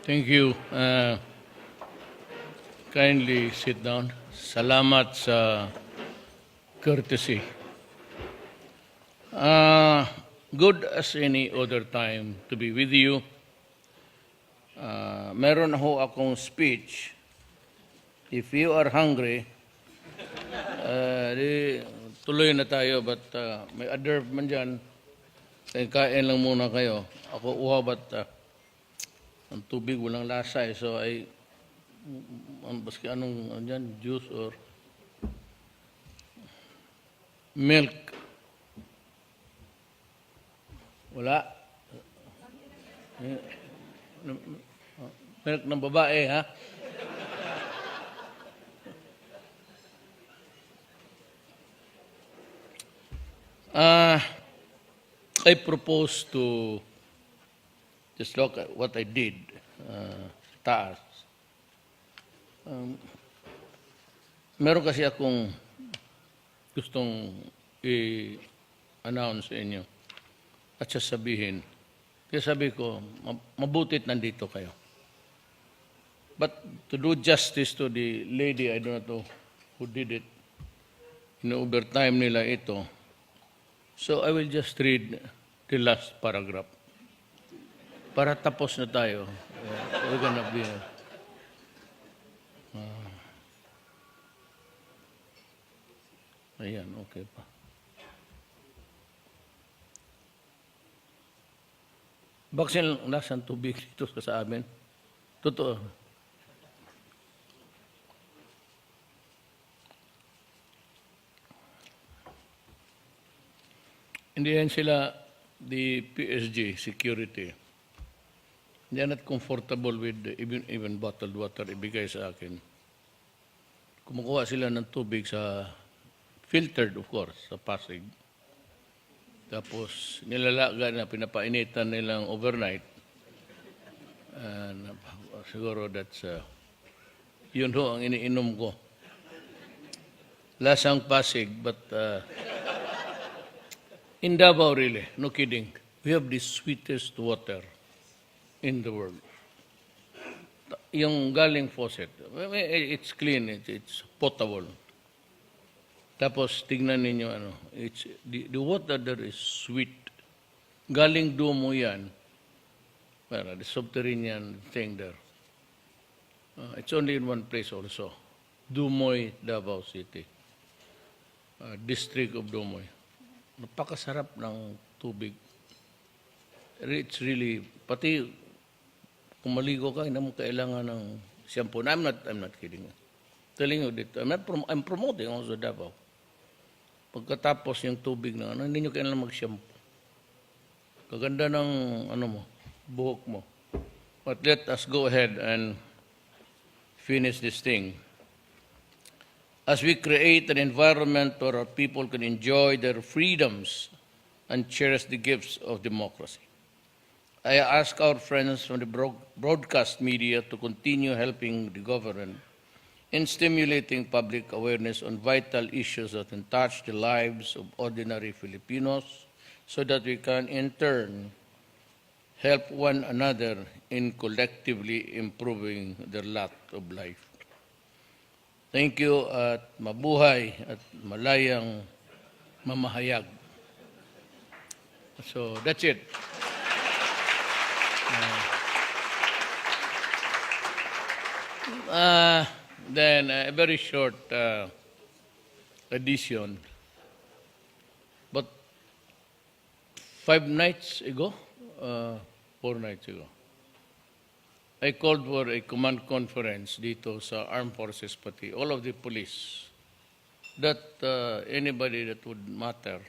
Thank you. Kindly sit down. Salamat sa courtesy. Good as any other time to be with you. Meron ho akong speech. If you are hungry, di, tuloy na tayo, but may other man dyan. Kain lang muna kayo. Ako uha, but ang tubig walang lasa so ay baski anong dyan, juice or milk. Wala. Milk ng babae, ha? I propose to just look at what I did, taas. Meron kasi akong gustong i-announce sa inyo at sasabihin. Kaya sabi ko, mabutit nandito kayo. But to do justice to the lady, I don't know who did it, in overtime nila ito. So I will just read the last paragraph. Para tapos na tayo. We're gonna be... ayan, okay pa. Bakit lasang tubig dito sa amin? Totoo. Hindi yan sila, the PSG, security. They are not comfortable with even bottled water ibigay sa akin. Kumukuha sila ng tubig sa filtered, of course, sa Pasig. Tapos nilalaga na pinapainitan nilang overnight. And siguro that's yun ho ang iniinom ko. Lasang Pasig, but in Davao, really, no kidding, we have the sweetest water in the world. Yung galing faucet, it's clean, it's potable. Tapos tignan ninyo it's the water there is sweet. Galing Dumo yan. The subterranean thing there. It's only in one place also. Dumoy, Davao City. District of Dumoy. Napakasarap ng tubig. It's really, pati kung maligo ka, hindi mo kailangan ng shampoo. I'm not kidding. Telling you that I'm promoting also Davao. Pagkatapos yung tubig na hindi nyo kailangan mag-shampoo. Kaganda ng buhok mo. But let us go ahead and finish this thing. As we create an environment where our people can enjoy their freedoms and cherish the gifts of democracy, I ask our friends from the broadcast media to continue helping the government in stimulating public awareness on vital issues that can touch the lives of ordinary Filipinos so that we can in turn help one another in collectively improving their lot of life. Thank you at mabuhay at malayang mamahayag. So that's it. Then a very short addition. But 4 nights ago, I called for a command conference dito sa armed forces pati, all of the police, that anybody that would matter.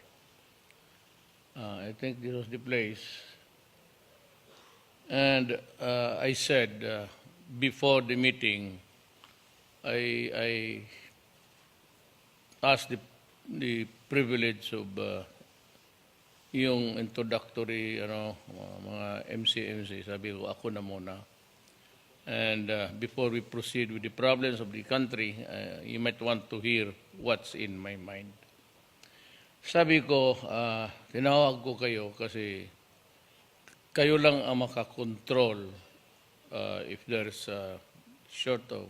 I think this was the place. And I said, before the meeting, I asked the privilege of yung introductory, mga MC, sabi ko, ako na muna. And before we proceed with the problems of the country, you might want to hear what's in my mind. Sabi ko, tinawag ko kayo kasi kayo lang ang makakontrol if there's short of,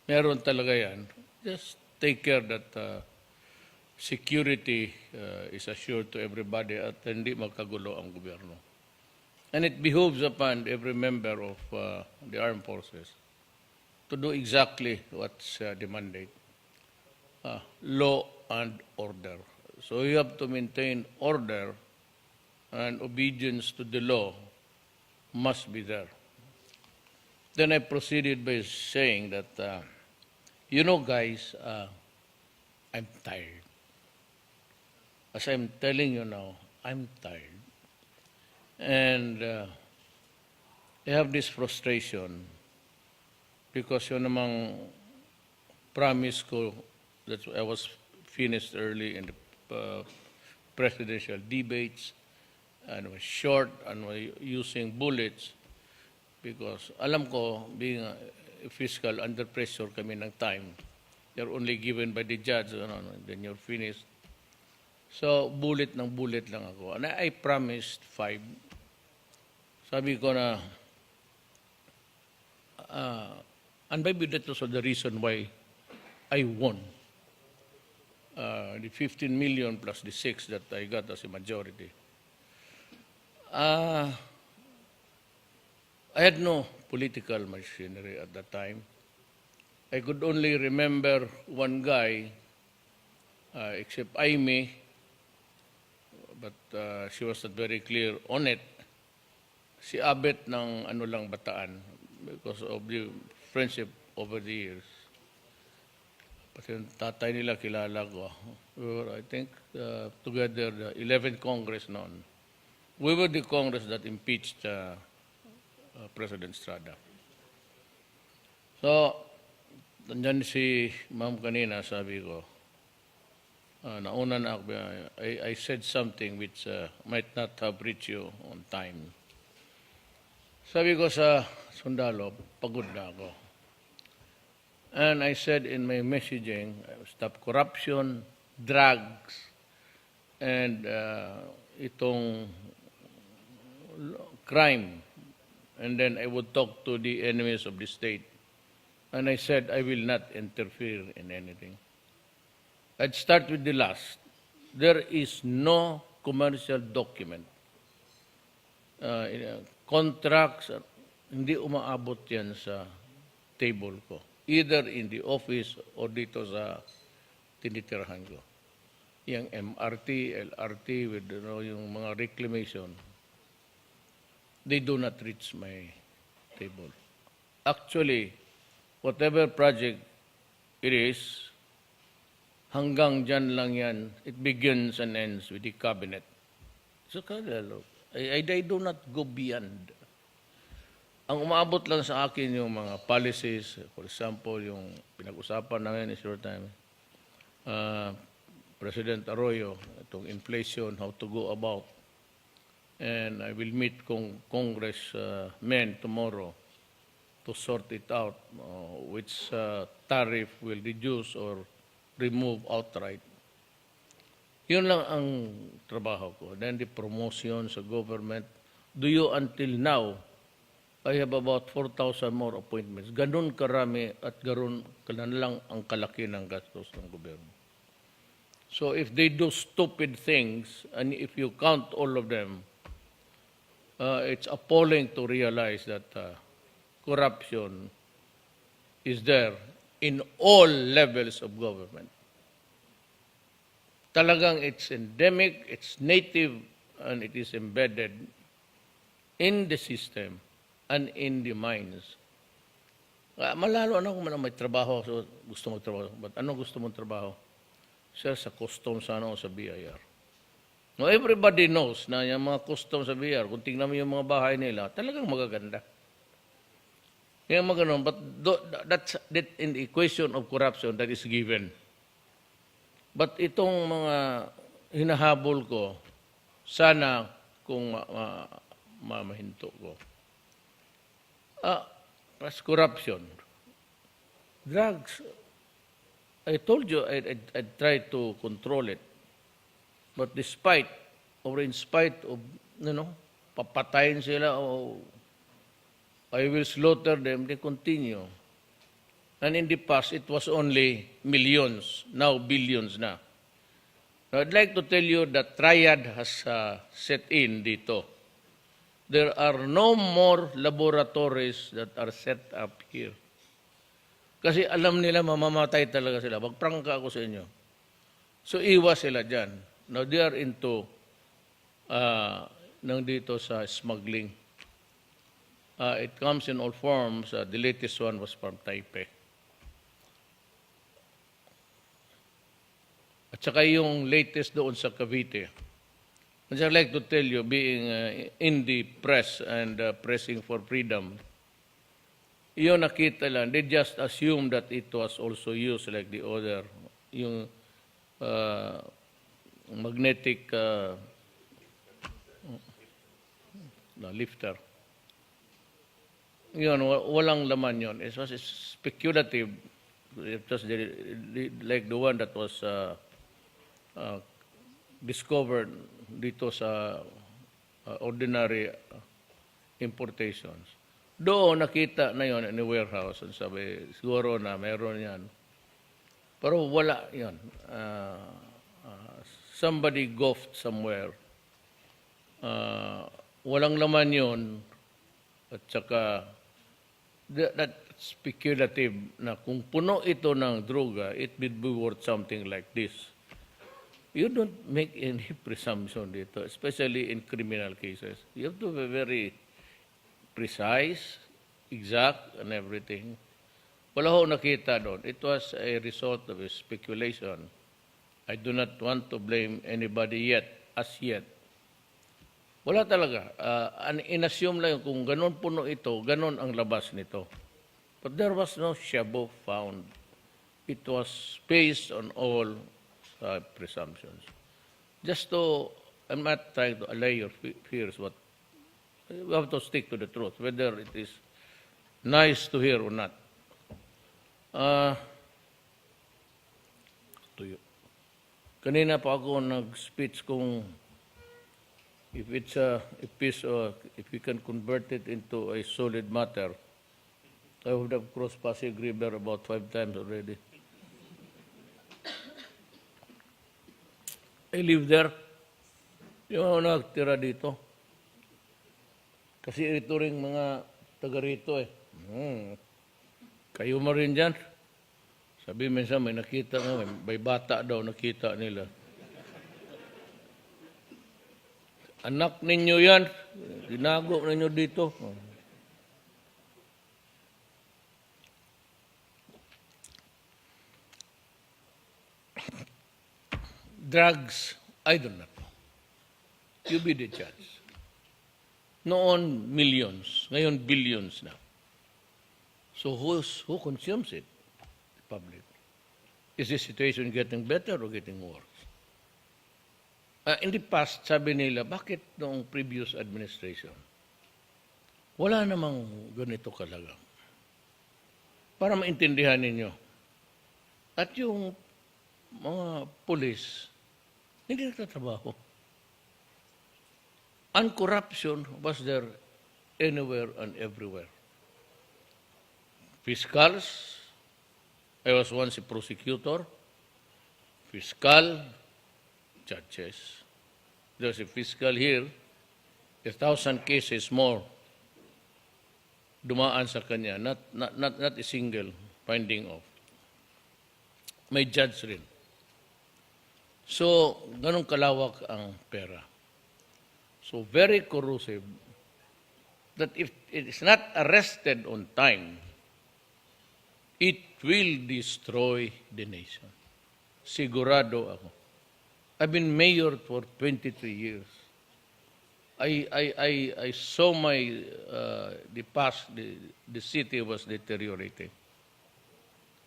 meron talaga yan, just take care that security is assured to everybody at hindi magkagulo ang gobyerno. And it behooves upon every member of the armed forces to do exactly what's the mandate. Law and order. So you have to maintain order, and obedience to the law must be there. Then I proceeded by saying that, guys, I'm tired. As I'm telling you now, I'm tired. And I have this frustration because yun namang promise ko that I was finished early in the presidential debates and was short and was using bullets because alam ko, being a fiscal, under pressure kami ng time. You're only given by the judge, then you're finished. So, bullet lang ako. And I promised 5. Sabi ko na, and maybe that was the reason why I won. The 15 million plus the 6 that I got as a majority. I had no political machinery at that time. I could only remember one guy, except Aimee, but she was not very clear on it. Si Abet ng Bataan because of the friendship over the years. Pati yung tatay nila kilala ko. We were, I think, together, the 11th Congress noon. We were the Congress that impeached President Estrada. So, nandiyan si Ma'am kanina, sabi ko, nauna na ako, I said something which might not have reached you on time. Sabi ko sa sundalo, pagod na ako. And I said in my messaging, stop corruption, drugs, and itong crime. And then I would talk to the enemies of the state. And I said I will not interfere in anything. I'd start with the last. There is no commercial document. Contracts, hindi umaabot yan sa table ko. Either in the office or dito sa tinitirahan ko. Yung MRT, LRT, with yung mga reclamation, they do not reach my table. Actually, whatever project it is, hanggang dyan lang yan, it begins and ends with the cabinet. So, I do not go beyond. Ang umaabot lang sa akin yung mga policies, for example, yung pinag-usapan namin is your time, President Arroyo, itong inflation, how to go about. And I will meet congressmen tomorrow to sort it out, which tariff will reduce or remove outright. Yun lang ang trabaho ko. Then the promotion sa government. Do you until now, I have about 4,000 more appointments. Ganun karami at ganun lang ang kalaki ng gastos ng gobyerno. So if they do stupid things, and if you count all of them, it's appalling to realize that corruption is there in all levels of government. Talagang it's endemic, it's native, and it is embedded in the system and in the minds. Malalo kung may trabaho, so gusto mong trabaho. But ano gusto mong trabaho? Sir, sa customs o sa BIR. No, everybody knows na yung mga customs sa BIR, kung tingnan mo yung mga bahay nila, talagang magaganda. Yung mga ganun, but that's in the equation of corruption that is given. But itong mga hinahabol ko, sana kung mamahinto ko. Plus corruption. Drugs. I told you I'd try to control it. But despite or in spite of, papatayin sila o I will slaughter them, they continue. And in the past, it was only millions, now billions na. Now, I'd like to tell you that triad has set in dito. There are no more laboratories that are set up here. Kasi alam nila mamamatay talaga sila. Magprangka ako sa inyo. So, iwas sila dyan. Now, they are into nang dito sa smuggling. It comes in all forms. The latest one was from Taipei. At saka yung latest doon sa Cavite. And I'd like to tell you, being in the press and pressing for freedom, yun nakita lang, they just assume that it was also used like the other, yung magnetic lifter. Yun, walang laman yun. It was speculative. It was like the one that was discovered dito sa ordinary importations. Doon nakita na yon in the warehouse. And sabi, siguro na meron yan. Pero wala yan. Somebody goofed somewhere. Walang laman yon. At saka, that speculative na kung puno ito ng droga, it would be worth something like this. You don't make any presumption dito, especially in criminal cases. You have to be very precise, exact, and everything. Wala ho nakita doon. It was a result of a speculation. I do not want to blame anybody yet, as yet. Wala talaga. In-assume lang kung ganon puno ito, ganon ang labas nito. But there was no shabu found. It was based on all presumptions. Just to, I'm not trying to allay your fears, but we have to stick to the truth, whether it is nice to hear or not. Kanina pa ako nag-speech kung if it's a piece, if we can convert it into a solid matter, I would have crossed Pasig River about 5 times already. I live there. Yung ako nagtira dito. Kasi ito rin mga taga rito eh. Kayo mo rin dyan. Sabi minsan may nakita nga, may bata daw nakita nila. Anak ninyo yan. Dinago ninyo dito. Drugs, I don't know. You be the judge. Noon, millions. Ngayon, billions na. So who consumes it? The public. Is the situation getting better or getting worse? In the past, sabi nila, bakit noong previous administration? Wala namang ganito kalagang. Para maintindihan ninyo. At yung mga pulis, hindi nagtatrabaho. And corruption was there anywhere and everywhere. Fiscals, I was once a prosecutor. Fiscal, judges. There's a fiscal here, 1,000 cases more dumaan sa kanya, not a single finding of. May judge rin. So, ganun kalawak ang pera. So, very corrosive that if it is not arrested on time, it will destroy the nation. Sigurado ako. I've been mayor for 23 years. I saw the city was deteriorating.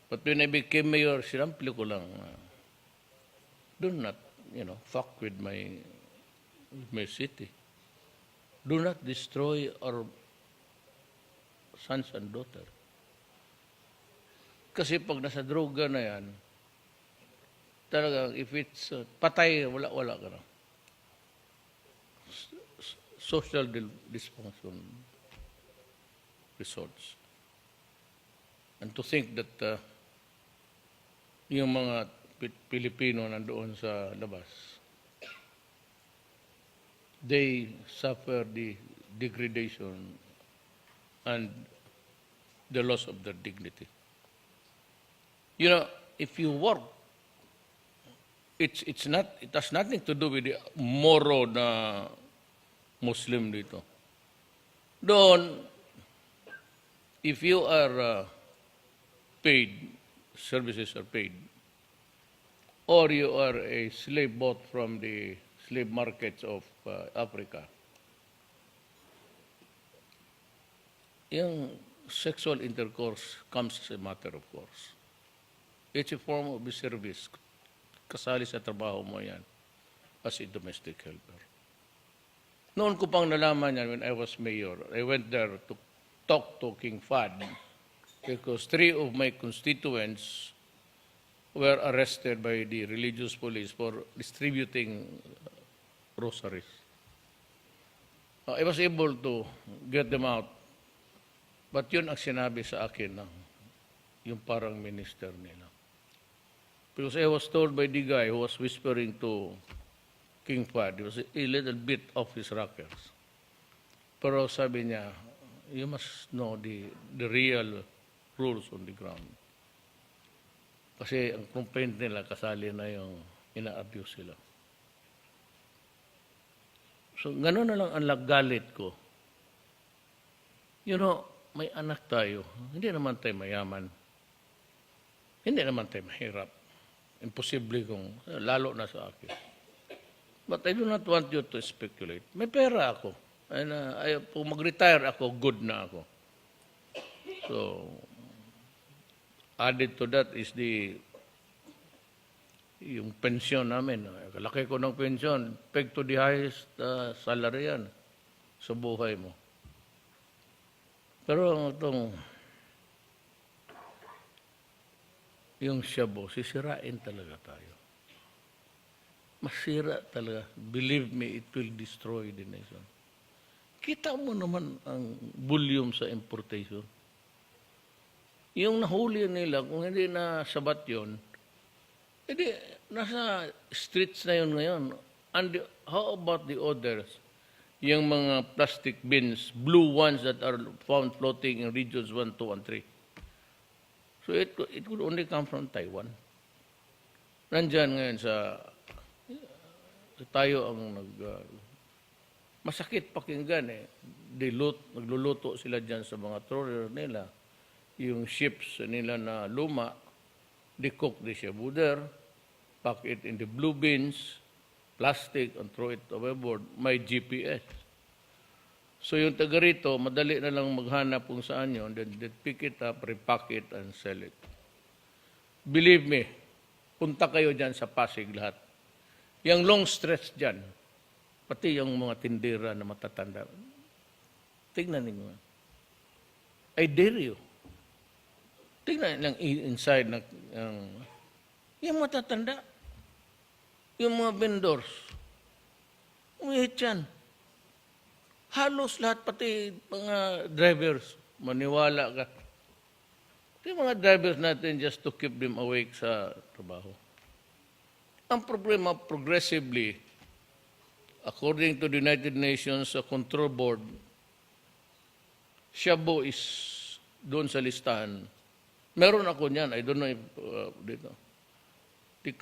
But when I became mayor, sinampli ko lang, do not, fuck with my city. Do not destroy our sons and daughters. Kasi pag nasa droga na yan, talagang if it's patay, wala ka na. Social dysfunction resorts. And to think that yung mga Pilipino nandoon sa labas, they suffer the degradation and the loss of their dignity. You know, if you work, it has nothing to do with the Moro na Muslim dito. Doon, if you are paid, services are paid, or you are a slave bought from the slave markets of Africa, yung sexual intercourse comes as a matter of course. It's a form of service. Kasali sa trabaho mo yan as a domestic helper. Noon ko pang nalaman yan when I was mayor. I went there to talk to King Fahd because 3 of my constituents were arrested by the religious police for distributing rosaries. I was able to get them out. But yun ang sinabi sa akin ng yung parang minister nila. Because I was told by the guy who was whispering to King Fahd, he was a little bit off his rockers. Pero sabi niya, you must know the real rules on the ground. Kasi ang complaint nila, kasali na yung ina-abuse sila. So, gano'n na lang ang galit ko. You know, may anak tayo. Hindi naman tayo mayaman. Hindi naman tayo mahirap. Imposible kung, lalo na sa akin. But I do not want you to speculate. May pera ako. And kung mag-retire ako, good na ako. So, added to that is yung pensyon namin. Kalaki ko ng pensyon, peg to the highest salary yan sa buhay mo. Pero itong yung Shabu, sisirain talaga tayo. Masira talaga. Believe me, it will destroy the nation. Kita mo naman ang volume sa importation. Yung nahuli nila, kung hindi na sabat yun, hindi, nasa streets na yun ngayon. And how about the others? Yung mga plastic bins, blue ones that are found floating in regions 1, 2, and 3. So it could only come from Taiwan. Nandyan ngayon tayo ang masakit pakinggan eh. Nagluluto sila dyan sa mga trawler nila. Yung ships nila na luma, they cook the shabu there, pack it in the blue bins, plastic, and throw it overboard. May GPS. So yung taga rito, madali na lang maghanap kung saan yun, then they pick it up, repack it, and sell it. Believe me, punta kayo dyan sa Pasig lahat. Yung long stretch dyan, pati yung mga tindera na matatanda, tignan ninyo. I dare you. Tignan lang inside yung matatanda, yung mga vendors, umihit yan. Halos lahat, pati mga drivers, maniwala ka. Yung mga drivers natin just to keep them awake sa trabaho. Ang problema, progressively, according to the United Nations Control Board, Shabu is doon sa listahan. Meron ako niyan, I don't know if dito. The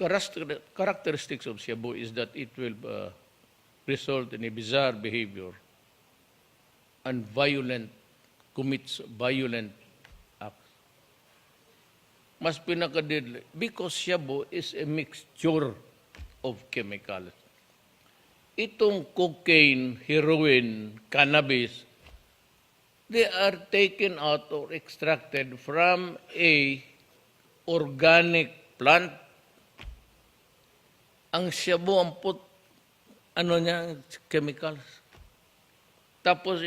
characteristics of Shabu is that it will result in a bizarre behavior and commits violent acts. Mas pinaka-deadly because Shabu is a mixture of chemicals. Itong cocaine, heroin, cannabis, they are taken out or extracted from a organic plant. Ang Shabu, ang chemicals. Tapos,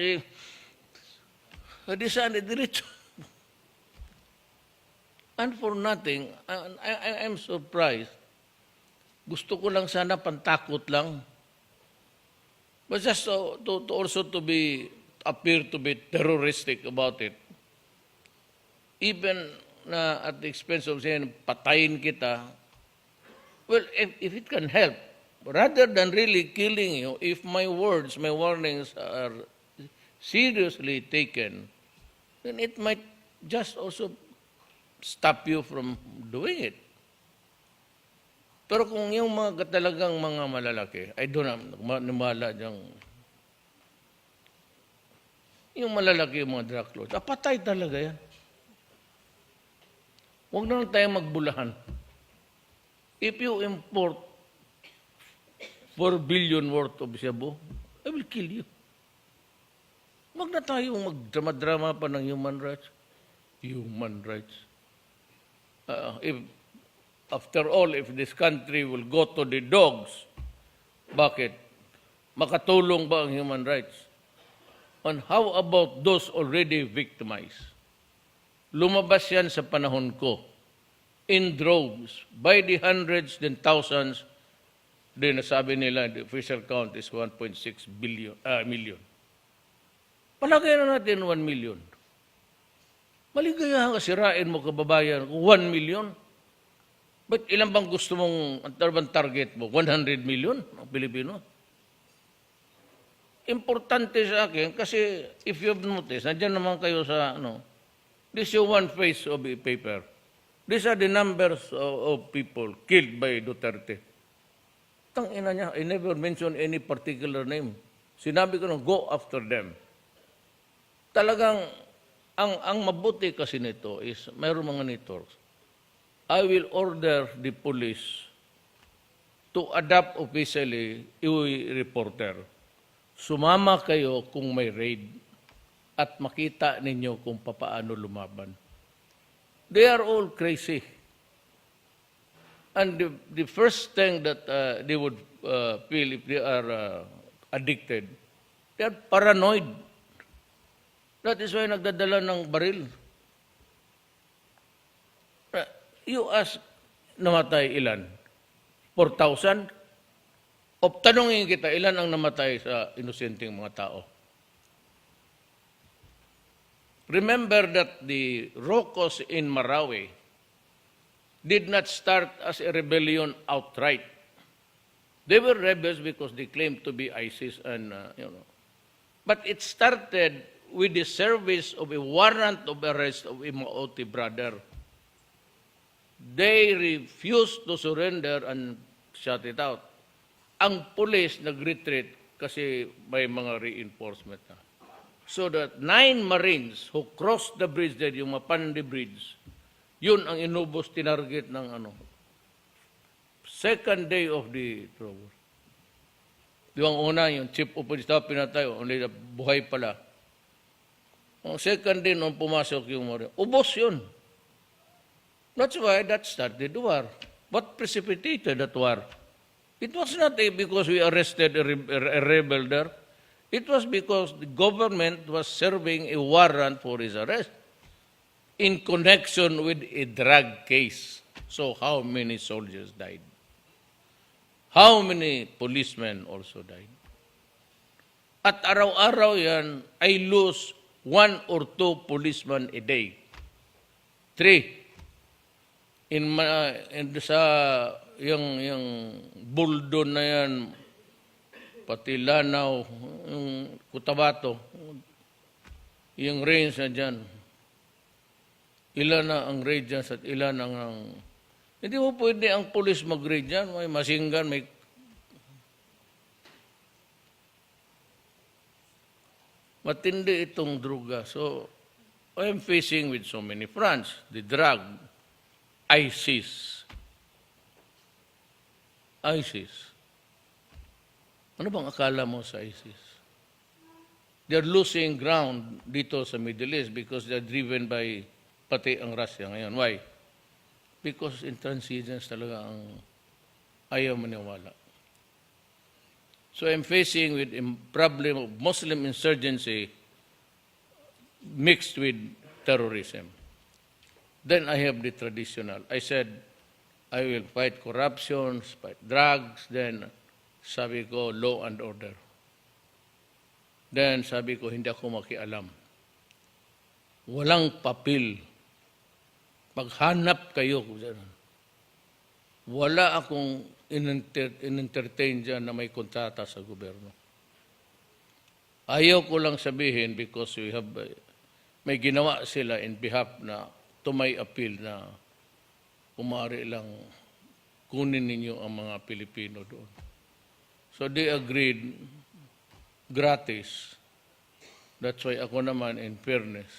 saan diretso. And for nothing, I'm surprised. Gusto ko lang sana pantakot lang. But just to also appear to be terroristic about it. even na at the expense of saying, patayin kita, well, if it can help, rather than really killing you, if my words, my warnings are seriously taken, then it might just also stop you from doing it. Pero kung yung mga talagang mga malalaki, I don't know, namala diyang, yung malalaki yung mga drug lords, patay talaga yan. Huwag na lang tayo magbulahan. If you import 4 billion worth of shabu, I will kill you. Huwag na tayong magdrama-drama pa ng human rights. Human rights. After all, if this country will go to the dogs, bakit? Makatulong ba ang human rights? And how about those already victimized? Lumabas yan sa panahon ko. In droves, by the hundreds and thousands, din nasabi nila, the official count is 1.6 million. Palagay na natin 1 million. Maligayahan ka, sirain mo kababayan, 1 million. But ilan bang gusto mong, ang target mo? 100 million ang Pilipino? Importante sa akin kasi if you've noticed, nandiyan naman kayo sa, this is one face of a paper. These are the numbers of people killed by Duterte. Tangina niya, I never mentioned any particular name. Sinabi ko go after them. Talagang, ang mabuti kasi nito is, mayroong mga networks. I will order the police to adapt officially a reporter. Sumama kayo kung may raid at makita ninyo kung papaano lumaban. They are all crazy. And the first thing that they would feel if they are addicted, they are paranoid. That is why nagdadala ng baril. You ask, namatay ilan? 4,000? O tanongin kita, ilan ang namatay sa inosenteng mga tao? Remember that the Rocos in Marawi did not start as a rebellion outright. They were rebels because they claimed to be ISIS and, But it started with the service of a warrant of arrest of a Maoti brother. They refused to surrender and shut it out. Ang police nag-retreat kasi may mga reinforcement na. So that 9 Marines who crossed the bridge there, yung Mapande Bridge, yun ang inubos, tinarget ng second day of the trouble. Yung una, yung chief of police, pinatay, only buhay pala. Ang second day, nung pumasok yung Marine, ubos yun. That's why that started the war. What precipitated that war? It was not because we arrested a rebel there. It was because the government was serving a warrant for his arrest in connection with a drug case. So how many soldiers died? How many policemen also died? At araw-araw yan, I lose 1 or 2 policemen a day. 3. Sa yung Buldon na yan, pati Lanao, yung Cotabato, yung range na dyan, ilan na ang raid dyan at ilan ang... Hindi mo pwede ang police mag-raid dyan, may masinggan, may... Matindi itong druga. So, I'm facing with so many fronts. The drug, ISIS. Ano bang akala mo sa ISIS? They're losing ground dito sa Middle East because they're driven by pati ang Russia ngayon. Why? Because intransigence talaga ang ayaw maniwala. So I'm facing with a problem of Muslim insurgency mixed with terrorism. Then I have the traditional. I said, I will fight corruption, fight drugs, then sabi ko, law and order. Then sabi ko, hindi ako makialam. Walang papel paghanap kayo, wala akong in-entertain dyan na may kontrata sa gobyerno. Ayaw ko lang sabihin because may ginawa sila in behalf na to my appeal na kumari lang kunin ninyo ang mga Pilipino doon. So they agreed gratis. That's why ako naman, in fairness,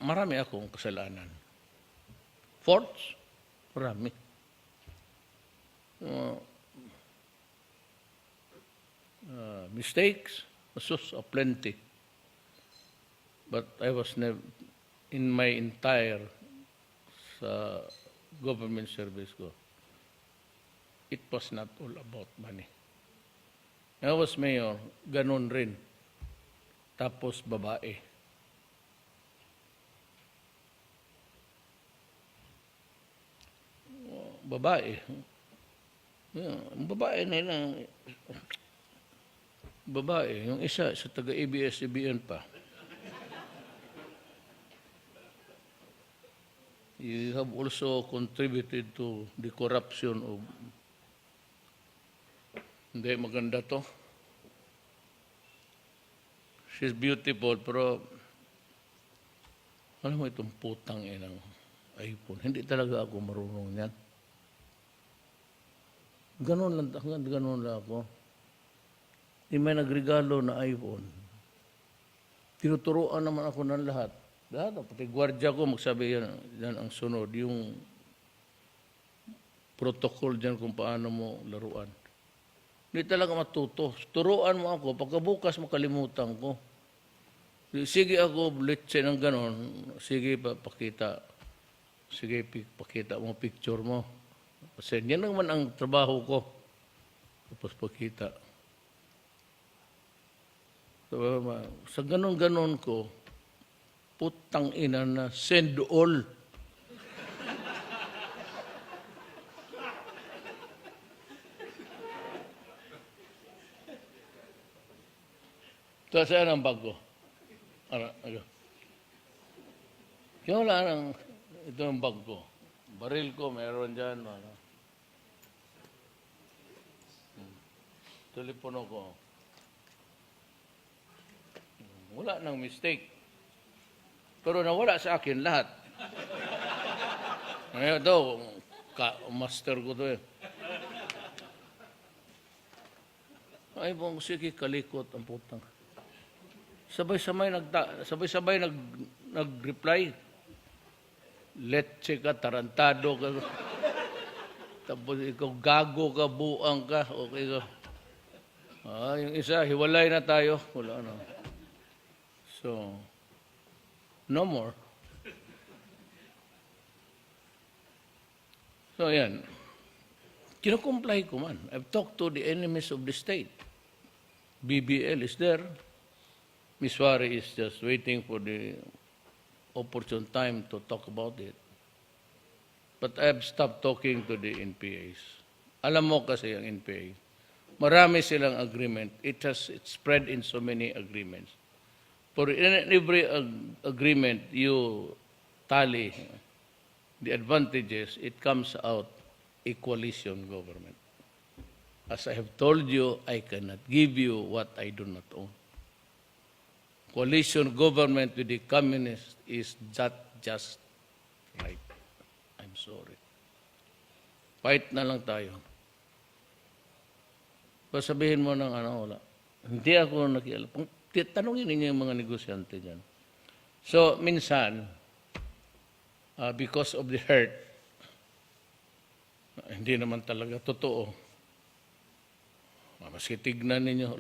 marami akong kasalanan. Faults? Marami. Mistakes? Plenty. But I was never, in my entire sa government service ko, it was not all about money. I was mayor, ganun rin. Tapos babae. Babae. Babae na lang. Babae. Yung isa sa taga-ABS-CBN pa. You have also contributed to the corruption of... Hindi, maganda to. She's beautiful, pero alam mo itong putang inang iPhone. Hindi talaga ako marunong yan. Ganon lang ako. May nagregalo na iPhone. Tinuturoan naman ako ng lahat. Lahat, pati gwardiya ko, magsabi yan ang sunod. Yung protocol dyan kung paano mo laruan. Hindi talaga matuto. Turuan mo ako, pagkabukas makalimutan ko. Sige ako, let's say ng ganon. Sige, pakita. Sige, pakita mo picture mo. Kasi yan naman ang trabaho ko. Tapos pakita. So, sa ganon-ganon ko, putang ina na send all. Ito, saan ang bag ko? Kaya wala nang, ito ang bag ko. Baril ko, meron dyan. Telepono ko. Wala nang mistake. Pero nawala sa akin lahat. Ngayon ito, master ko ito eh. Ay, bong, sige, kalikot ang putang. Sabay-sabay nag-reply. Let's ka, tarantado ka. Tapos ikaw, gago ka, buang ka. Okay ka. Yung isa, hiwalay na tayo. Wala na. So, no more. So, yan. Kino-comply ko man. I've talked to the enemies of the state. BBL is there. Ms. Wari is just waiting for the opportune time to talk about it. But I've stopped talking to the NPAs. Alam mo kasi ang NPA, marami silang agreement. It's spread in so many agreements. For in every agreement you tally the advantages, it comes out a coalition government. As I have told you, I cannot give you what I do not own. Coalition government with the communists is not just right. I'm sorry. Fight na lang tayo. Pasabihin mo ng wala. Hindi ako nakialam. Tanungin ninyo yung mga negosyante dyan. So, minsan, because of the hurt, hindi naman talaga totoo. Maski tignan ninyo,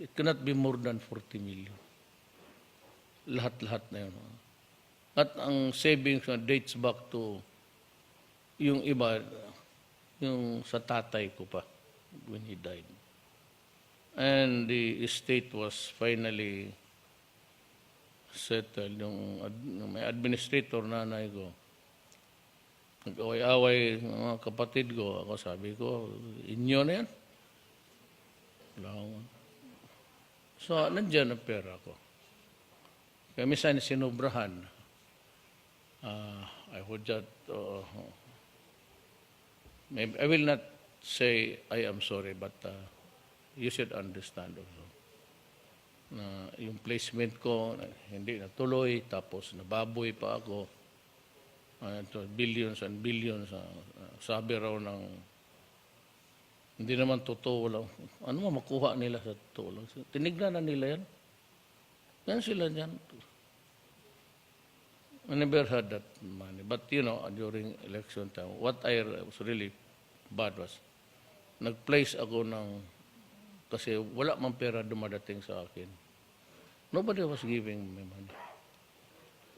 it cannot be more than 40 million. Lahat-lahat na yun. At ang savings dates back to yung iba, yung sa tatay ko pa, when he died. And the estate was finally settled. Yung may administrator, nanay ko, nag-away-away mga kapatid ko. Ako sabi ko, inyo na yan. So, nandiyan ang pera ko. Kaya minsan sinubrahan. I would just, maybe, I will not say I am sorry, but you should understand also na yung placement ko hindi natuloy, tapos nababoy pa ako. Billions and billions. Sabi raw ng hindi naman totoo lang. Ano makuha nila sa totoo lang? Tinignan na nila yan. Yan sila dyan. I never had that money. But during election time, what I was really bad was, nag-place ako kasi wala man pera dumadating sa akin. Nobody was giving me money.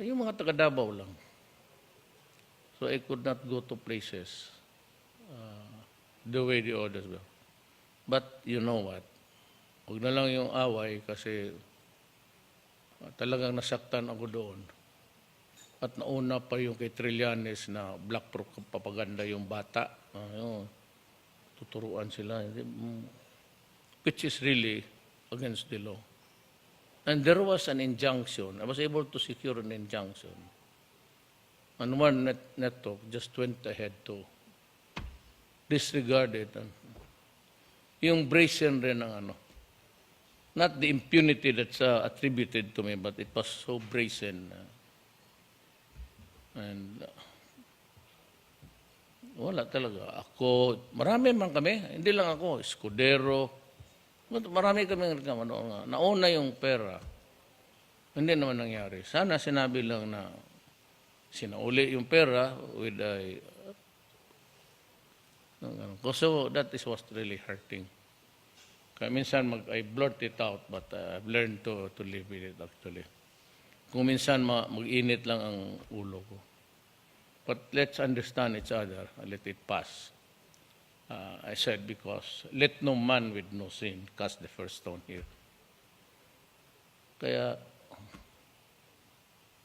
Yung mga taga-Davao lang. So I could not go to places the way the others were. But you know what? Huwag na lang yung away kasi talagang nasaktan ako doon. At nauna pa yung kay Trillanes na black propaganda yung bata. Tuturuan sila. Which is really against the law. And there was an injunction. I was able to secure an injunction. And one network just went ahead to disregard it. Yung brazen rin ng not the impunity that's attributed to me, but it was so brazen. And wala talaga. Ako, marami man kami, hindi lang ako, Escudero, marami kami nauna yung pera. Hindi naman nangyari. Sana sinabi lang na sinauli yung pera with a so that is what's really hurting. Kaya minsan I blurt it out, but I've learned to live with it actually. Kung minsan mag-init lang ang ulo ko. But let's understand each other, let it pass. I said because let no man with no sin cast the first stone here. Kaya,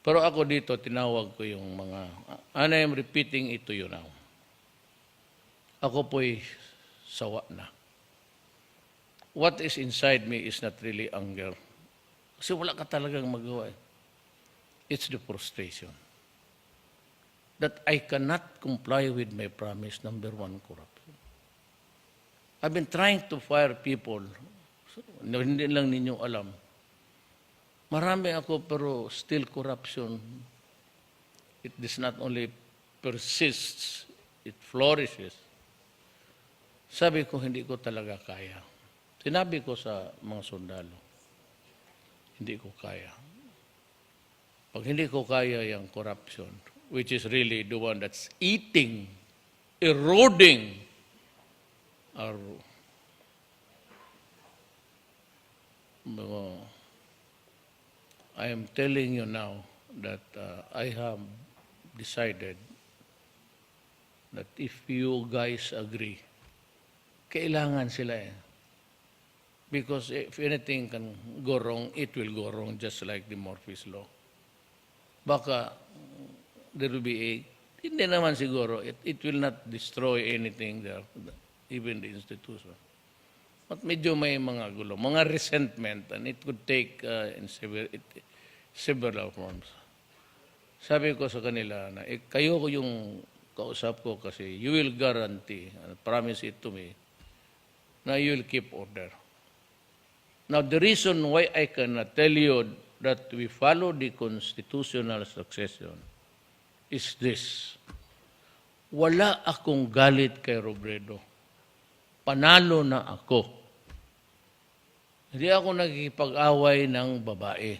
pero ako dito, tinawag ko yung mga, and I am repeating it to you now. Ako po'y sawa na. What is inside me is not really anger. Kasi wala ka talagang magawa. It's the frustration. That I cannot comply with my promise, number one, corruption. I've been trying to fire people. Hindi lang ninyo alam. Marami ako pero still corruption. It does not only persists, it flourishes. Sabi ko, hindi ko talaga kaya. Sinabi ko sa mga sundalo, hindi ko kaya. Pag hindi ko kaya yung corruption, which is really the one that's eating, eroding our I am telling you now that I have decided that if you guys agree, kailangan sila Because if anything can go wrong, it will go wrong just like the Murphy's Law. Baka there will be hindi naman siguro, it will not destroy anything there, even the institution. But medyo may mga gulo, mga resentment, and it could take in several forms. Sabi ko sa kanila na, kayo ko yung kausap ko kasi you will guarantee, and promise it to me, na you will keep order. Now, the reason why I cannot tell you that we follow the constitutional succession is this. Wala akong galit kay Robredo. Panalo na ako. Hindi ako nagkipag-away ng babae.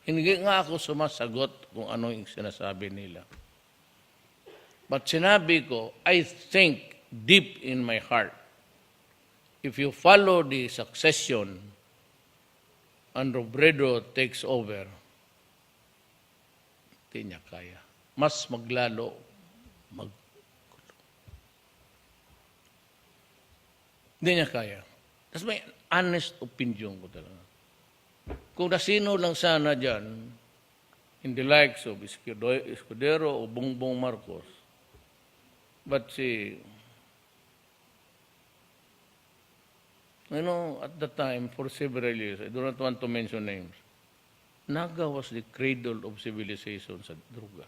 Hindi nga ako sumasagot kung ano yung sinasabi nila. But sinabi ko, I think deep in my heart, if you follow the succession and Robredo takes over, hindi niya kaya. Mas maglalo, hindi niya kaya. That's my honest opinion ko talaga. Kung nasino lang sana dyan, in the likes of Escudero o Bongbong Marcos, but at the time, for several years, I do not want to mention names, Naga was the cradle of civilization sa druga.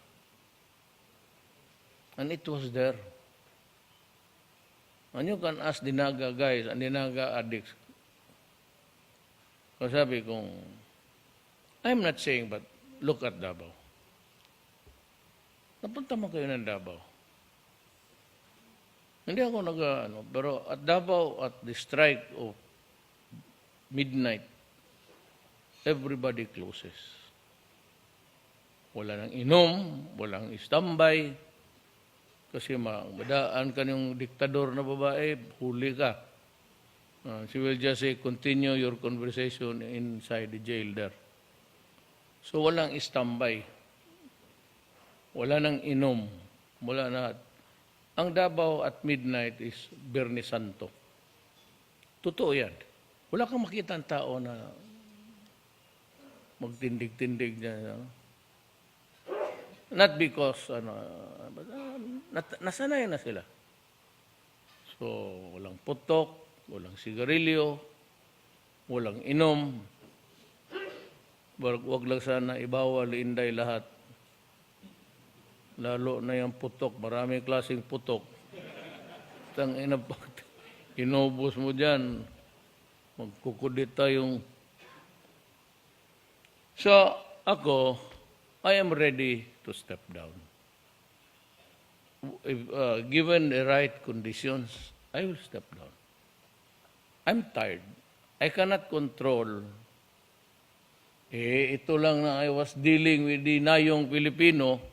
And it was there. And you can ask the Naga guys and the Naga addicts. Kung sabi kong, I'm not saying, but look at Davao. Napunta mo kayo ng Davao. Hindi ako pero at Davao, at the strike of midnight, everybody closes. Wala nang inom, walang istambay, kasi madaan ka yung diktador na babae, huli ka. She will just say, continue your conversation inside the jail there. So walang istambay. Wala nang inom. Wala na. Ang Davao at midnight is Biyernes Santo. Totoo yan. Wala kang makita ang tao na magtindig-tindig niya. Not because, nasanay na sila. So, walang putok, walang sigarilyo, walang inom. Wag lang sana ibawal, inday lahat. Lalo na yung putok, maraming klaseng putok. Inubos mo dyan, magkukudita yung... So, ako, I am ready to step down. If, given the right conditions, I will step down. I'm tired. I cannot control. Ito lang na I was dealing with the nayong Pilipino.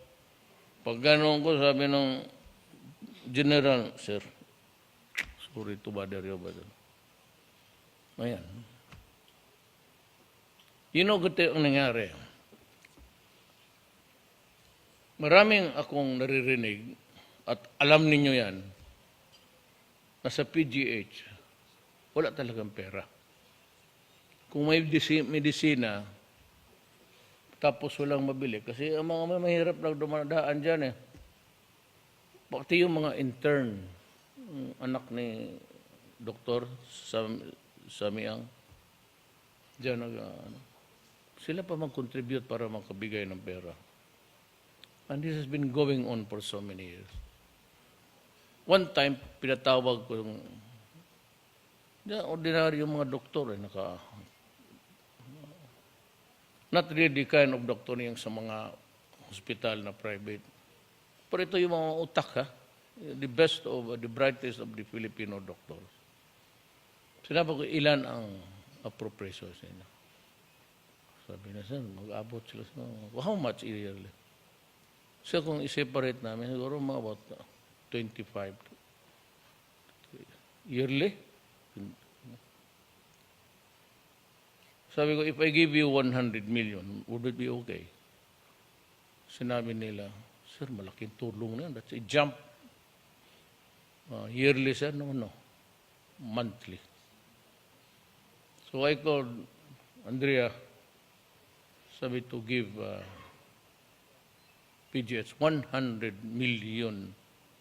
Pag ganun ko, sabi ng General, Sir, sorry to bother you, but... Ayan. You know, gito ang nangyari. Maraming akong naririnig, at alam ninyo yan, na sa PGH, wala talagang pera. Kung may medisina, tapos walang mabili. Kasi ang mga mahirap na dumadaan dyan eh. Pati yung mga intern, anak ni Dr. Samiang, dyan sila pa mag-contribute para makabigay ng pera. And this has been going on for so many years. One time, pinatawag ko yung ordinary yung mga doktor not really the kind of doctor yung sa mga hospital na private. Pero ito yung mga utak, the best of the brightest of the Filipino doctors. Sinabi ko, ilan ang appropriation nila? Sabi na sir, mag-abot sila sa how much yearly? So kung i-separate namin, siguro mga about 25 yearly. Sabi ko, if I give you 100 million, would it be okay? Sinabi nila, sir, malaking tulong na yan. That's a jump. Yearly, sir? No. Monthly. So I called Andrea, sabi to give PGH 100 million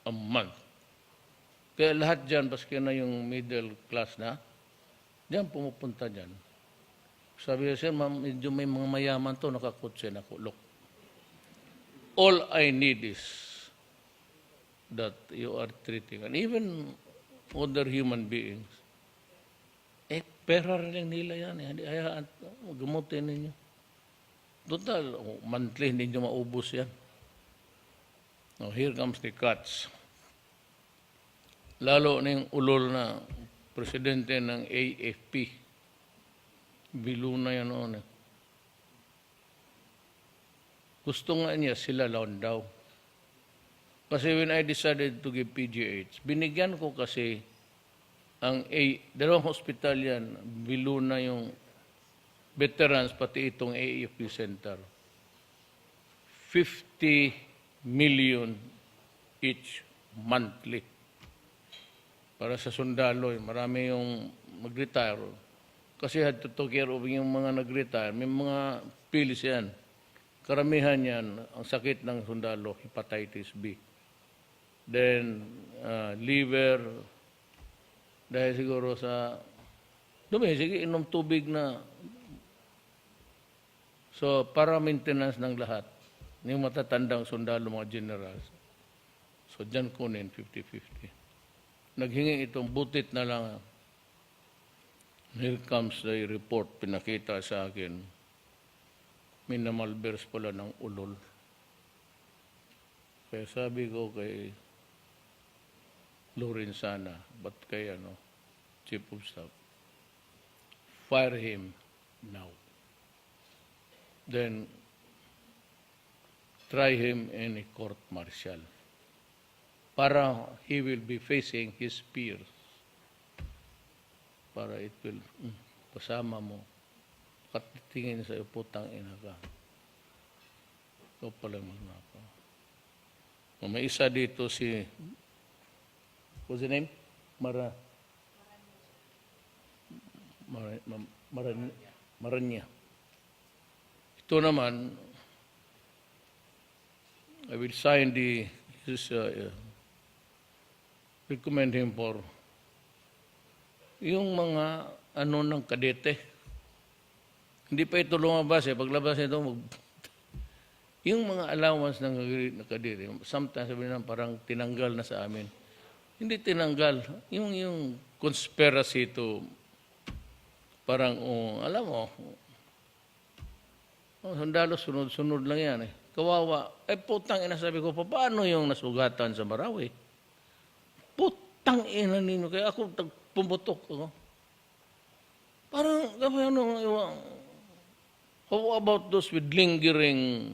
a month. Kaya lahat dyan, baski na yung middle class na, dyan pumupunta dyan. Sabi niya, sir, medyo may mga mayaman to, nakakutse na ko. Look, all I need is that you are treating, and even other human beings, pera rin nila yan. Hindi hayaan, gamutin ninyo. Total, monthly, hindi nyo maubos yan. Now, here comes the cuts. Lalo na yung ulol na presidente ng AFP. Biluna yan noon. Gusto nga niya sila lang daw. Kasi when I decided to give PGH, binigyan ko kasi ang dalawang hospital yan, biluna yung veterans, pati itong AFP Center. 50 million each monthly. Para sa sundalo, marami yung mag-retire. Kasi had to take care of yung mga nag-retire. May mga pills yan. Karamihan yan, ang sakit ng sundalo, hepatitis B. Then, liver, dahil siguro sa, sige, inom tubig na So, para maintenance ng lahat, yung matatandang sundalo, mga generals. So, dyan kunin, 50-50. Naghingi itong butit na lang. Here comes the report, pinakita sa akin. Minamalbers pala ng ulol. Kaya sabi ko kay Lorenzana, but kay Chief of Staff, fire him now. Then, try him in a court-martial para he will be facing his peers. Para it will, kasama mo, katitingin sa putang ina ka. Ikaw pala magnapa. May isa dito si, what's the name? Maranya. Ito naman, I will sign recommend him for yung mga ng kadete. Hindi pa ito lumabas paglabas ito, yung mga allowance ng kadete, sometimes sabi na parang tinanggal na sa amin. Hindi tinanggal. Yung conspiracy to, parang, alam mo, sundalo, sunod-sunod lang yan Kawawa. Putang ina, sabi ko, paano yung nasugatan sa Marawi? Putang ina ninyo. Kaya ako, pumutok ako. Parang, how about those with lingering?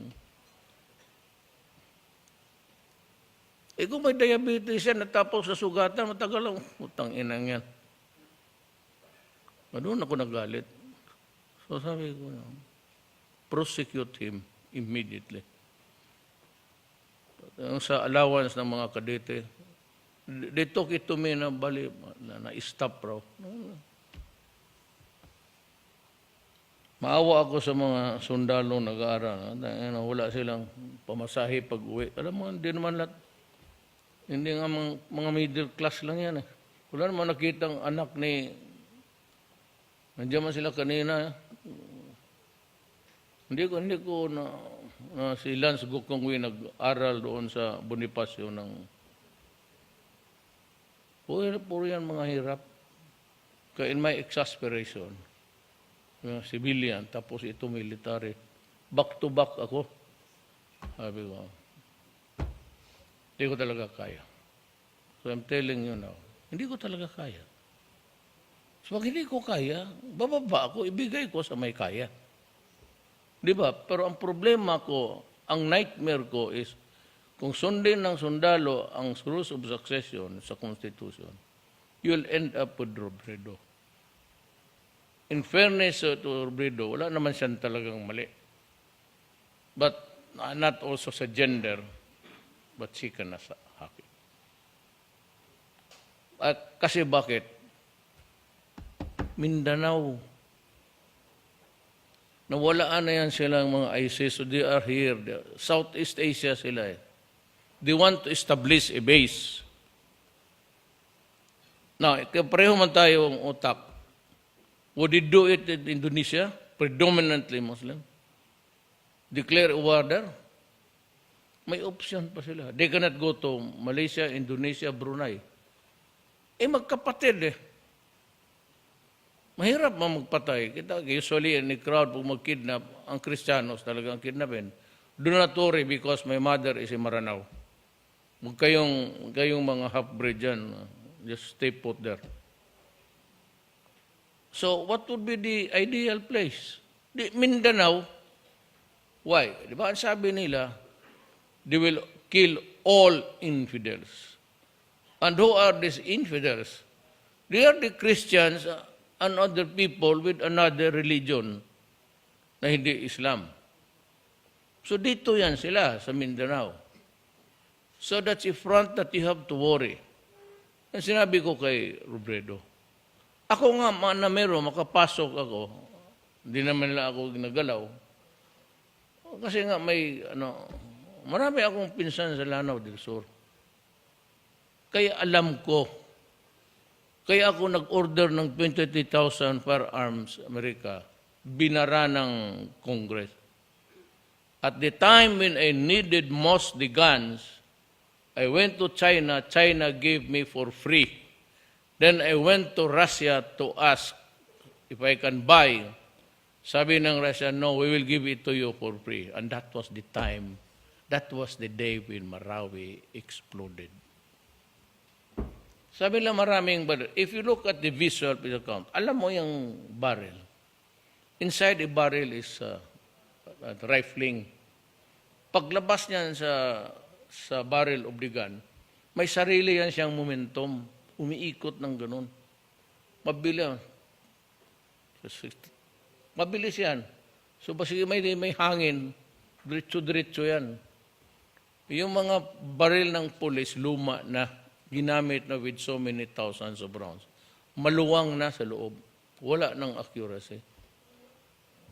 Kung may diabetes yan, natapos sa sugatan, matagal lang. Putang ina yan. Doon ako nagalit. So sabi ko, prosecute him immediately. Sa allowance ng mga kadete, they took it to me na bali, na-stop raw. Maawa ako sa mga sundalo nag-aaral. Wala silang pamasahe pag-uwi. Alam mo, hindi naman lahat. Hindi nga mga middle class lang yan Wala naman nakitang anak ni, nandiyan man sila kanina. Hindi ko na si Lance Gokongwi nag-aral doon sa Bonifacio ng puro yan mga hirap. Kaya in my exasperation, civilian, tapos ito military, back to back ako. Sabi ko, hindi ko talaga kaya. So I'm telling you now, hindi ko talaga kaya. So pag hindi ko kaya, bababa ako, ibigay ko sa may kaya. Di ba? Pero ang problema ko, ang nightmare ko is, kung sundin ng sundalo ang rules of succession sa Constitution, you'll end up with Robredo. In fairness to Robredo, wala naman siya talagang mali. But not also sa gender, but she can sa haki. Kasi bakit? Mindanao, nawalaan na yan silang mga ISIS, so they are here. Southeast Asia sila They want to establish a base. Now, pareho man tayo ang utak. Would they do it in Indonesia? Predominantly Muslim. Declare a war there? May option pa sila. They cannot go to Malaysia, Indonesia, Brunei. Magkapatid Mahirap magpatay. Usually, in the crowd, pag mag-kidnap, ang Kristiyanos talagang kidnapin. Do not worry because my mother is in Maranao. Huwag kayong mga half-breed dyan. Just stay put there. So, what would be the ideal place? Mindanao. Why? Di ba ang sabi nila, they will kill all infidels. And who are these infidels? They are the Christians and other people with another religion na hindi Islam. So dito yan sila sa Mindanao. So that's a front that you have to worry. Ang sinabi ko kay Robredo, ako nga, manamero, makapasok ako, hindi naman nila ako ginagalaw. Kasi nga may, marami akong pinsan sa Lanao del Sur. Kaya alam ko, kaya ako nag-order ng 23,000 firearms Amerika, binara ng Congress. At the time when I needed most the guns, I went to China. China gave me for free. Then I went to Russia to ask if I can buy. Sabi ng Russia, no, we will give it to you for free. And that was the time, that was the day when Marawi exploded. Sabi lang maraming barrel. If you look at the visual account, alam mo yung barrel. Inside a barrel is rifling. Paglabas niyan sa barrel of the gun, may sarili yan siyang momentum. Umiikot ng ganun. Mabilis. Mabilis yan. So, basta may hangin, diretso-diretso yan. Yung mga baril ng pulis, luma na, ginamit na with so many thousands of rounds. Maluwang na sa loob. Wala ng accuracy.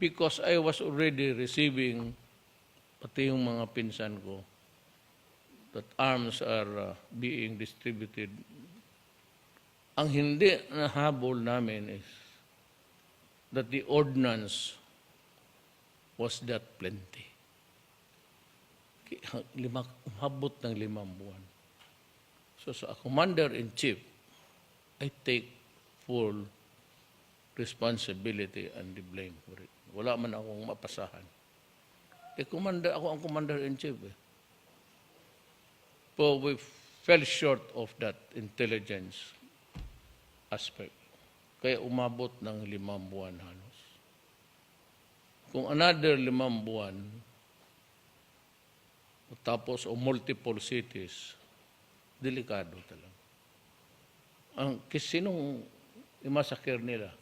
Because I was already receiving, pati yung mga pinsan ko, that arms are being distributed. Ang hindi nahabol namin is that the ordnance was that plenty. Umabot ng 5 buwan. So sa commander-in-chief, I take full responsibility and the blame for it. Wala man akong mapasahan. Ako ang commander-in-chief. But we fell short of that intelligence aspect. Kaya umabot ng 5 buwan halos. Kung another 5 buwan, tapos o multiple cities, delikado talaga. Sinong imasakir nila?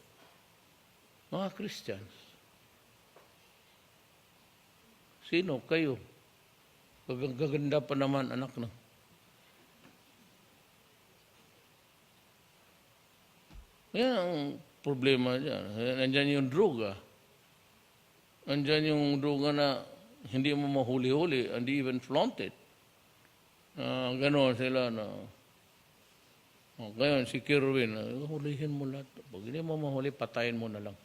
Mga Christians. Sino? Kayo. Gaganda pa naman anak na. Yan ang problema dyan. Nandyan yung droga. Nandyan yung droga na hindi mo mahuli-huli and even flaunt it. Ganon sila na. Ngayon, si Kirwin, hulihin mo lahat. Pag hindi mo mahuli, patayin mo na lang.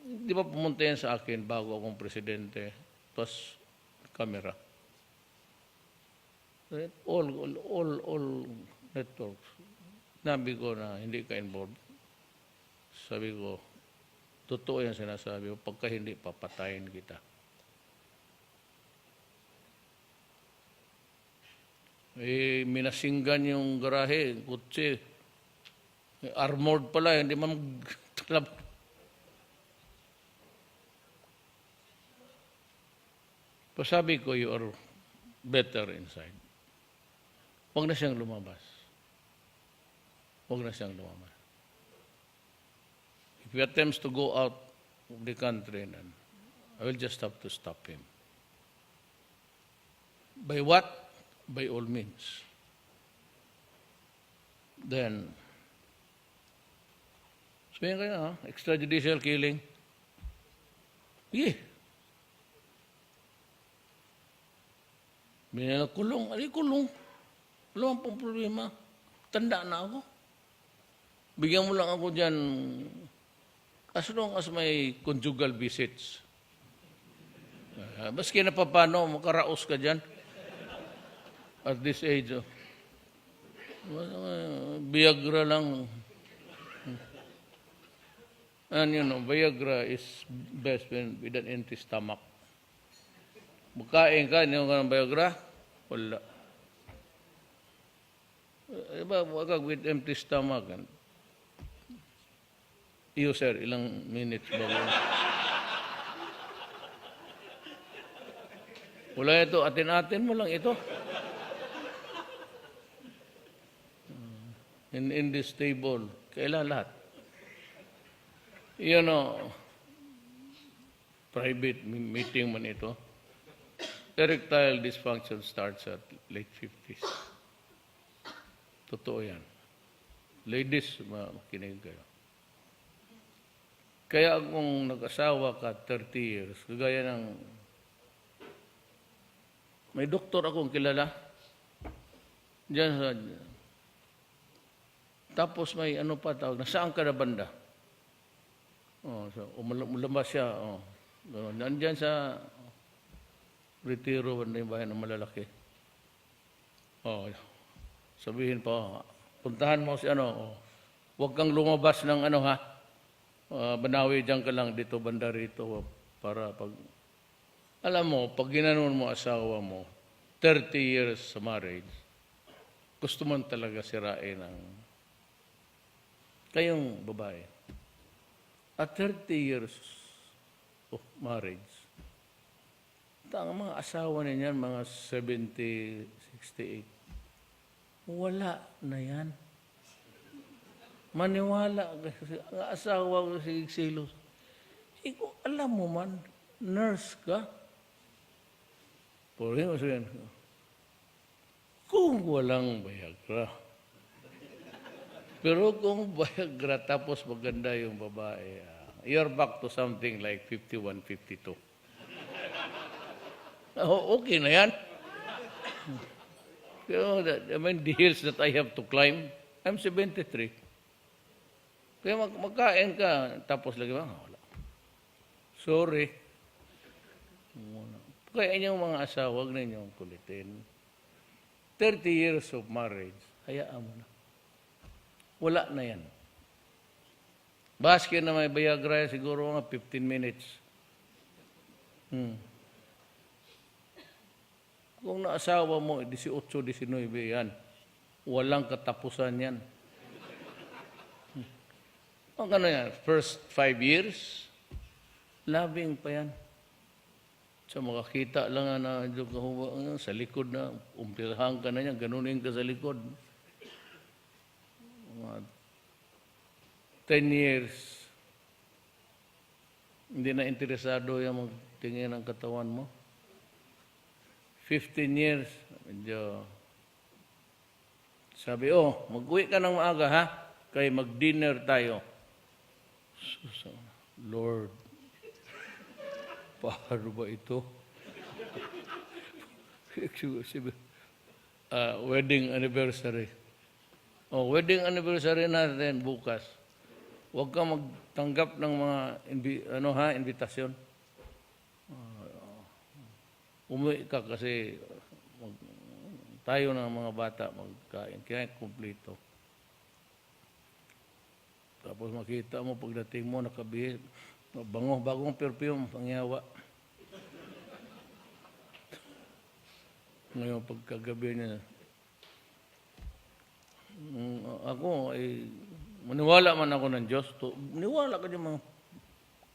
Di ba pumunta yan sa akin bago akong presidente? Tapos, camera. All networks. Sabi ko na hindi ka involved. Sabi ko, totoo yan sinasabi ko, pagka hindi, papatayin kita. Minasinggan yung garahe, kutsi. Armored pala, hindi mag-talab. Sabi ko, you are better inside. Huwag na siyang lumabas. Huwag na siyang lumabas. If he attempts to go out of the country, then I will just have to stop him. By what? By all means. Then, sabihin kayo, extrajudicial killing. Yeah. Binila, kulong. Ay, kulong. Wala pong problema. Tanda na ako. Bigyan mo lang ako dyan as long as may conjugal visits. Baski na pa paano, makaraos ka dyan. At this age, Viagra lang. And you know, Viagra is best when with an empty stomach. Magkain ka, hindi mo ka ng Viagra? Wala. Iba, wag with empty stomach. Iyo, sir, ilang minutes bago. Wala ito, atin-atin mo lang ito. In this table, kailan lahat? You know, private meeting man ito. Erectile dysfunction starts at late 50s. Totoo yan. Ladies, makinig kayo. Kaya kung nag-asawa ka 30 years, kagaya ng may doktor akong kilala diyan sa tapos may ano pa tawag, nasaan ka na banda? So, lumabas siya. Nandyan sa retiro, banda yung bayan ng malalaki. Oh, sabihin pa, puntahan mo si huwag kang lumabas ng Banawi dyan ka lang dito, banda rito, para pag, alam mo, pag ginanon mo asawa mo, 30 years sa marriage, gusto man talaga sirain ang kayong babae. At 30 years of marriage, ang mga asawa niyan, mga 70, 68, wala na yan. Maniwala kasi ang asawa ko si Silos. Ikaw, alam mo man, nurse ka. Pero yun, sabihin, kung walang Viagra. Pero kung Viagra tapos maganda yung babae, you're back to something like 51, 52. Okay na yan. I mean, the hills that I have to climb, I'm 73. Kaya magkain ka, tapos lagi ba? Wala. Sorry. Kaya inyong mga asawa, huwag na inyong kulitin. 30 years of marriage, hayaan mo na. Wala na yan. Basket na may Viagra, siguro mga 15 minutes. Kung naasawa mo, 18, 19 yan. Walang katapusan yan. Ang yan, first 5 years, loving pa yan. So makakita lang na sa likod na, umpirahan ka na yan, ganunin ka sa likod. 10 years, hindi na interesado yung magtingin ng katawan mo. 15 years, medyo, sabi, mag-uwi ka ng maaga ha, kaya mag-dinner tayo. Lord, paano ba ito? Wedding anniversary. Wedding anniversary natin bukas. Huwag kang magtanggap ng mga invitasyon. Umuwi ka kasi tayo ng mga bata magkain. Kaya kumplito. Tapos makita mo pagdating mo, nakabihis, bango, bagong perfume, pangyawa. Ngayon pagkagabi niya, ako ay maniwala man ako ng Diyos. Maniwala ka ng mga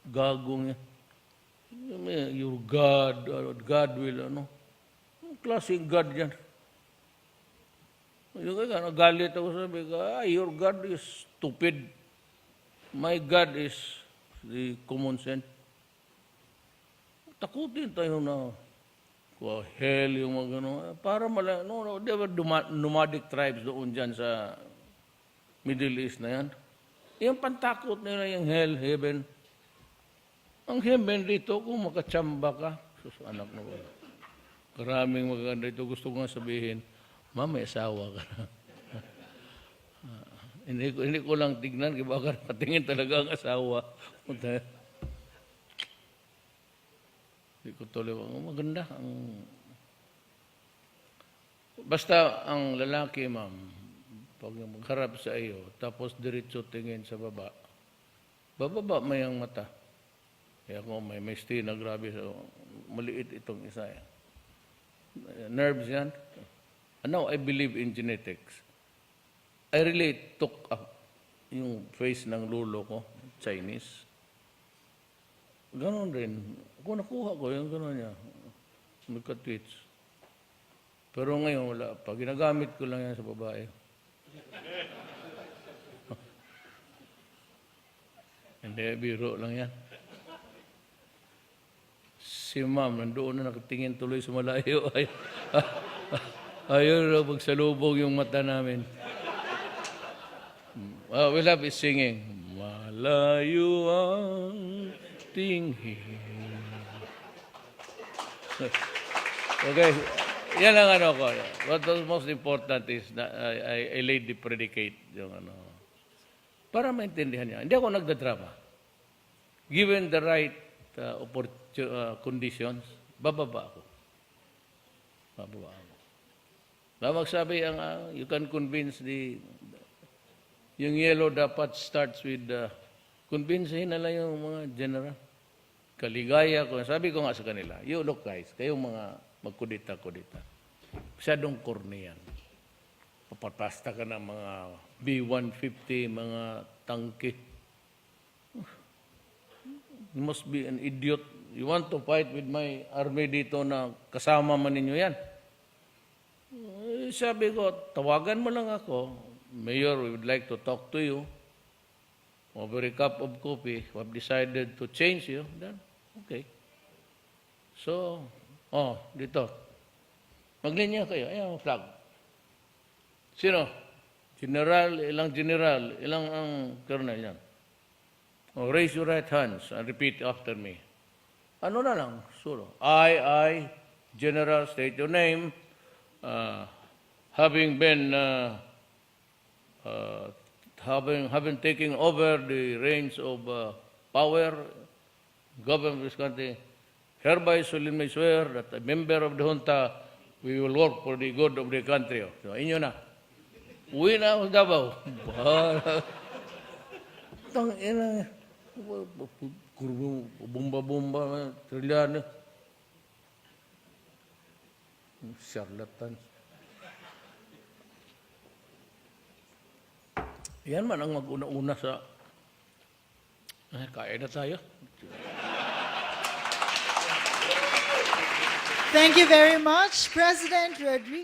gagong yan. Your God, God will, Ang klaseng God yan. Yung kaya, nagalit ako, sabi ka, your God is stupid. My God is the common sense. Takutin tayo na hell yung mga gano'n. Para there were nomadic tribes doon dyan sa Middle East na yan. Yung pantakot nila yung hell, heaven. Ang heaven dito, kung makatsamba ka, anak na ko. Karaming maganda ito. Gusto ko nga sabihin, may asawa ka na. Hindi ko lang tignan, kaya baka patingin talaga ang asawa. Hindi ko tuloy. Maganda. Basta ang lalaki, ma'am, pag magharap sa iyo, tapos diretso tingin sa baba, bababa may ang mata. Kaya kung may stina, grabe, maliit itong isa. Nerves yan. And now, I believe in genetics. I really took up yung face ng lolo ko, Chinese. Ganon rin. Kung nakuha ko, yung ganon niya. Nagka-twitch. Pero ngayon, wala pa. Ginagamit ko lang yan sa babae. Hindi, biro lang yan. Si ma'am, nandoon na nakatingin tuloy sa malayo. Ayaw na magsalubog yung mata namin. We'll have it singing. Malayo ang tingin. Okay. Yan ang ko. What was most important is that I laid the predicate. Yung para maintindihan niya. Hindi ako nagdadrama. Given the right conditions, bababa ako. Bababa ako. Magsabi you can convince yung yellow dapat starts with, convincehin na lang yung mga general. Kaligaya ko. Sabi ko nga sa kanila, you look guys, kayong mga magkudita-kudita. Masyadong corny yan. Papatasta ka ng mga B-150, mga tangke. You must be an idiot. You want to fight with my army dito na kasama man ninyo yan. Sabi ko, tawagan mo lang ako. Mayor, we would like to talk to you. Over a cup of coffee, we have decided to change you. Then, okay. So, dito. Maglinya kayo. Ayan, flag. Sino? General, ilang ang colonel yan. Raise your right hands and repeat after me. Ano na lang? Solo. I, General, state your name. Having been, having taken over the reins of power, government of this country, hereby solemnly swear that a member of the junta, we will work for the good of the country. So, inyo na. Uwi na ako sa Davao. Tangina. Bomba-bomba, trilyano. Charlatan. Yan man ang mag-una-una sa... kaya na tayo. Thank you very much, President Rodrigo.